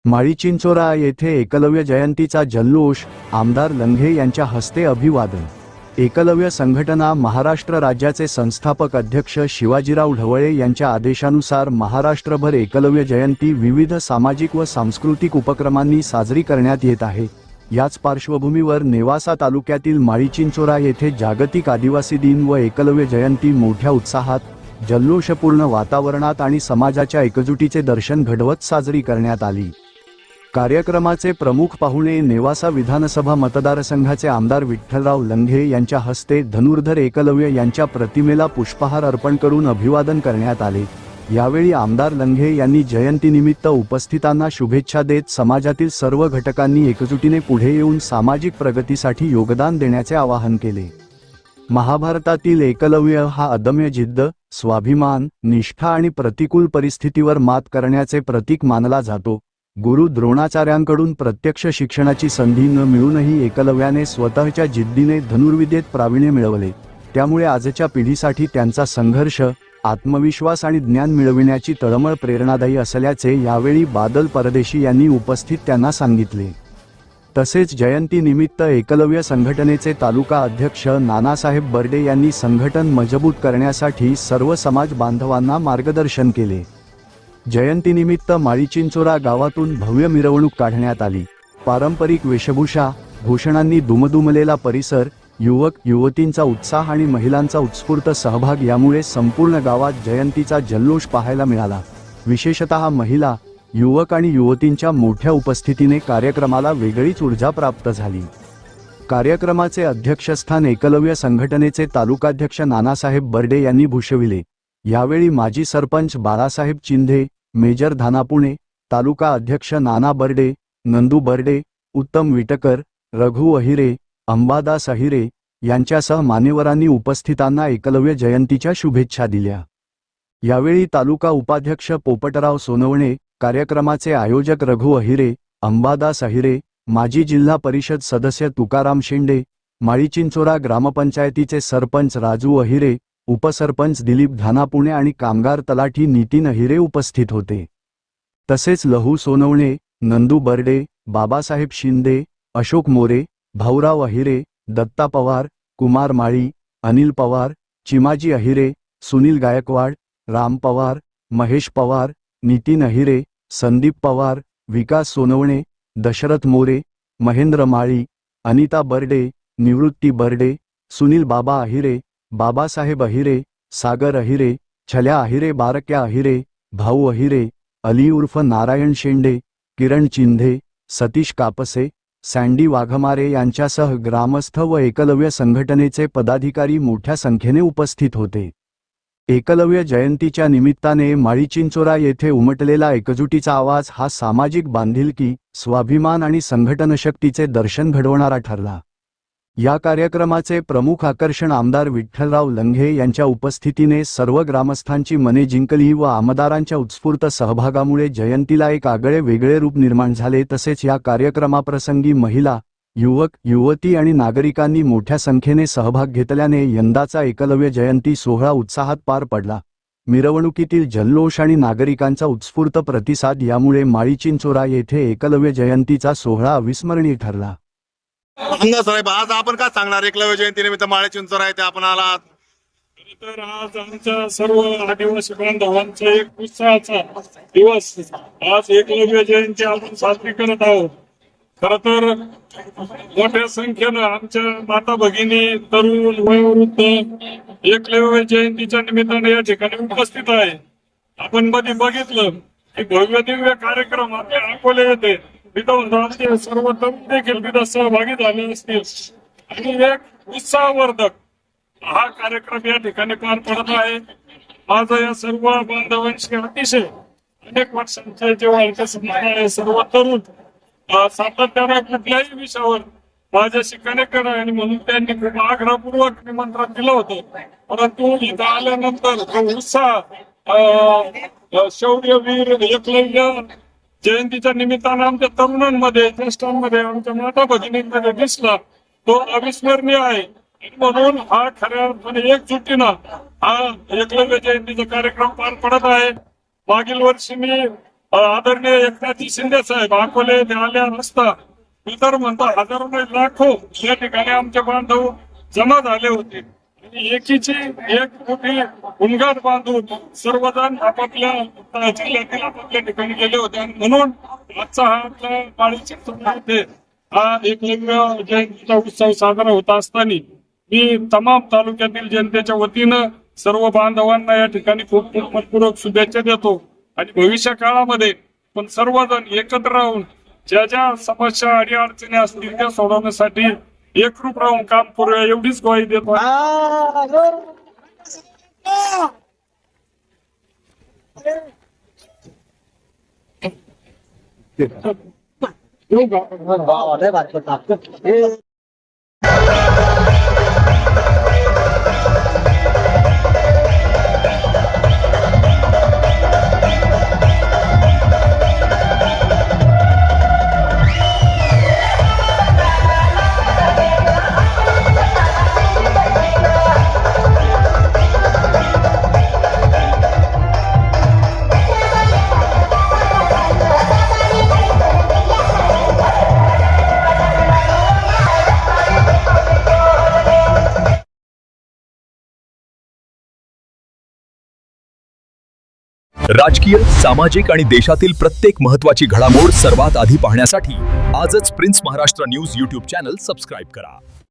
माळीचिंचोरा येथे एकलव्य जयंतीचा जल्लोष, आमदार लंघे यांच्या हस्ते अभिवादन। एकलव्य संघटना महाराष्ट्र राज्याचे संस्थापक अध्यक्ष शिवाजीराव ढवळे यांच्या आदेशानुसार महाराष्ट्रभर एकलव्य जयंती विविध सामाजिक व सांस्कृतिक उपक्रमांनी साजरी करण्यात येत आहे। याच पार्श्वभूमीवर नेवासा तालुक्यातील माळीचिंचोरा येथे जागतिक आदिवासी दिन व एकलव्य जयंती मोठ्या उत्साहात, जल्लोषपूर्ण वातावरणात आणि समाजाच्या एकजुटीचे दर्शन घडवत साजरी करण्यात आली। कार्यक्रमाचे प्रमुख पाहुणे नेवासा विधानसभा मतदारसंघाचे आमदार विठ्ठलराव लंघे यांच्या हस्ते धनुर्धर एकलव्य यांच्या प्रतिमेला पुष्पहार अर्पण करून अभिवादन करण्यात आले। यावेळी आमदार लंघे यांनी जयंतीनिमित्त उपस्थितांना शुभेच्छा देत समाजातील सर्व घटकांनी एकजुटीने पुढे येऊन सामाजिक प्रगतीसाठी योगदान देण्याचे आवाहन केले। महाभारतातील एकलव्य हा अदम्य जिद्द, स्वाभिमान, निष्ठा आणि प्रतिकूल परिस्थितीवर मात करण्याचे प्रतीक मानला जातो। गुरु द्रोणाचार्यांकडून प्रत्यक्ष शिक्षणाची संधी न मिळूनही एकलव्याने स्वतःच्या जिद्दीने धनुर्विद्येत प्रावीण्य मिळवले। त्यामुळे आजच्या पिढीसाठी त्यांचा संघर्ष, आत्मविश्वास आणि ज्ञान मिळविण्याची तळमळ प्रेरणादायी असल्याचे यावेळी बादल परदेशी यांनी उपस्थित त्यांना सांगितले। तसेच जयंतीनिमित्त एकलव्य संघटनेचे तालुका अध्यक्ष नानासाहेब बर्डे यांनी संघटन मजबूत करण्यासाठी सर्व समाज बांधवांना मार्गदर्शन केले। जयंतीनिमित्त माळीचिंचोरा गावातून भव्य मिरवणूक काढण्यात आली। पारंपरिक वेशभूषा, घोषणांनी दुमदुमलेला परिसर, युवक युवतींचा उत्साह आणि महिलांचा उत्स्फूर्त सहभाग यामुळे संपूर्ण गावात जयंतीचा जल्लोष पाहायला मिळाला। विशेषतः महिला, युवक आणि युवतींच्या मोठ्या उपस्थितीने कार्यक्रमाला वेगळीच ऊर्जा प्राप्त झाली। कार्यक्रमाचे अध्यक्षस्थान एकलव्य संघटनेचे तालुकाध्यक्ष नानासाहेब बर्डे यांनी भूषविले। यावेळी माजी सरपंच बाळासाहेब चिंधे, मेजर धानापुणे, तालुका अध्यक्ष नाना बर्डे, नंदू बर्डे, उत्तम विटकर, रघु अहिरे, अंबादास अहिरे यांच्यासह मान्यवरांनी उपस्थितांना एकलव्य जयंतीच्या शुभेच्छा दिल्या। यावेळी तालुका उपाध्यक्ष पोपटराव सोनवणे, कार्यक्रमाचे आयोजक रघु अहिरे, अंबादास अहिरे, माजी जिल्हा परिषद सदस्य तुकाराम शेंडे, माळीचिंचोरा ग्रामपंचायतीचे सरपंच राजू अहिरे, उपसरपंच दिलीप धानापुणे आणि कामगार तलाठी नितीन अहिरे उपस्थित होते। तसेच लहू सोनवणे, नंदू बर्डे, बाबासाहेब शिंदे, अशोक मोरे, भाऊराव अहिरे, दत्ता पवार, कुमार माळी, अनिल पवार, चिमाजी अहिरे, सुनील गायकवाड, राम पवार, महेश पवार, नितीन अहिरे, संदीप पवार, विकास सोनवणे, दशरथ मोरे, महेंद्र माळी, अनिता बर्डे, निवृत्ती बर्डे, सुनील बाबा अहिरे, बाबासाहेब अहिरे, सागर अहिरे, छल्या अहिरे, बारक्या अहिरे, भाऊ अहिरे, अली उर्फ नारायण शेंडे, किरण चिंधे, सतीश कापसे, सँडी वाघमारे यांच्यासह ग्रामस्थ व एकलव्य संघटनेचे पदाधिकारी मोठ्या संख्येने उपस्थित होते। एकलव्य जयंतीच्या निमित्ताने माळीचिंचोरा येथे उमटलेला एकजुटीचा आवाज हा सामाजिक बांधिलकी, स्वाभिमान आणि संघटनशक्तीचे दर्शन घडवणारा ठरला। या कार्यक्रमाचे प्रमुख आकर्षण आमदार विठ्ठलराव लंघे यांच्या उपस्थितीने सर्व ग्रामस्थांची मने जिंकली व आमदारांच्या उत्स्फूर्त सहभागामुळे जयंतीला एक आगळे वेगळे रूप निर्माण झाले। तसेच या कार्यक्रमाप्रसंगी महिला, युवक युवती आणि नागरिकांनी मोठ्या संख्येने सहभाग घेतल्याने यंदाचा एकलव्य जयंती सोहळा उत्साहात पार पडला। मिरवणुकीतील जल्लोष आणि नागरिकांचा उत्स्फूर्त प्रतिसाद यामुळे माळीचिंचोरा येथे एकलव्य जयंतीचा सोहळा अविस्मरणीय ठरला। आमदार साहेब, आज आपण काय सांगणार एकलव्य जयंतीनिमित्त माळीचिंचोरा येथे आपण आलात? तर आज आमच्या सर्व आदिवासी बांधवांचा एक उत्साहाचा दिवस, आज एकलव्य जयंती आपण साजरी करत आहोत। खर तर मोठ्या संख्येनं आमच्या माता भगिनी, तरुण वयोवृद्ध एकलव्य जयंतीच्या निमित्ताने या ठिकाणी उपस्थित आहे। आपण मध्ये बघितलं की भव्य दिव्य कार्यक्रम आपल्या अकोले येते विधानसभेचे सर्व तरुण देखील तिथे सहभागी झाले असतील आणि एक उत्साहवर्धक हा कार्यक्रम या ठिकाणी पार पडत आहे। माझं या सर्व बांधवांशी अतिशय अनेक वर्षांचे जे आहे, सर्व तरुण सातत्याने कुठल्याही विषयावर माझ्याशी कनेक्ट करा आणि म्हणून त्यांनी खूप आग्रहपूर्वक निमंत्रण दिलं होतं। परंतु इथं आल्यानंतर उत्साह, शौर्यवीर एकलव्य जयंतीच्या निमित्तानं आमच्या तरुणांमध्ये, ज्येष्ठांमध्ये, आमच्या माता भगिनींमध्ये दिसला, तो अविस्मरणीय आहे। म्हणून हा खऱ्या अर्थाने एकजुटीनं हा एकलव्य जयंतीचा कार्यक्रम पार पडत आहे। मागील वर्षी मी आदरणीय एकनाथजी शिंदे साहेब अकोले आल्या असता मी तर म्हणतो हजारो नाही लाखो या ठिकाणी आमचे बांधव जमा झाले होते आणि एकीची एक मोठी गुणगाट बांधून सर्वजण आपापल्या जिल्ह्यातील आपापल्या ठिकाणी गेले होते आणि म्हणून आजचा हा आपला माळी चिंचवड हा एकलव्य जयंतीचा उत्सव साजरा होत असताना मी तमाम तालुक्यातील जनतेच्या वतीनं सर्व बांधवांना या ठिकाणी खूप खूप मनपूर्वक शुभेच्छा देतो आणि भविष्य काळामध्ये पण सर्वजण एकत्र राहून ज्या ज्या समस्या आणि अडचणी असतील त्या सोडवण्यासाठी एकरूप राहून काम करूया एवढीच ग्वाही देतो. येऊ का? राजकीय, सामाजिक आणि देशातील प्रत्येक महत्त्वाची घडामोड सर्वात आधी पाहण्यासाठी आजच prince Maharashtra news YouTube channel subscribe करा.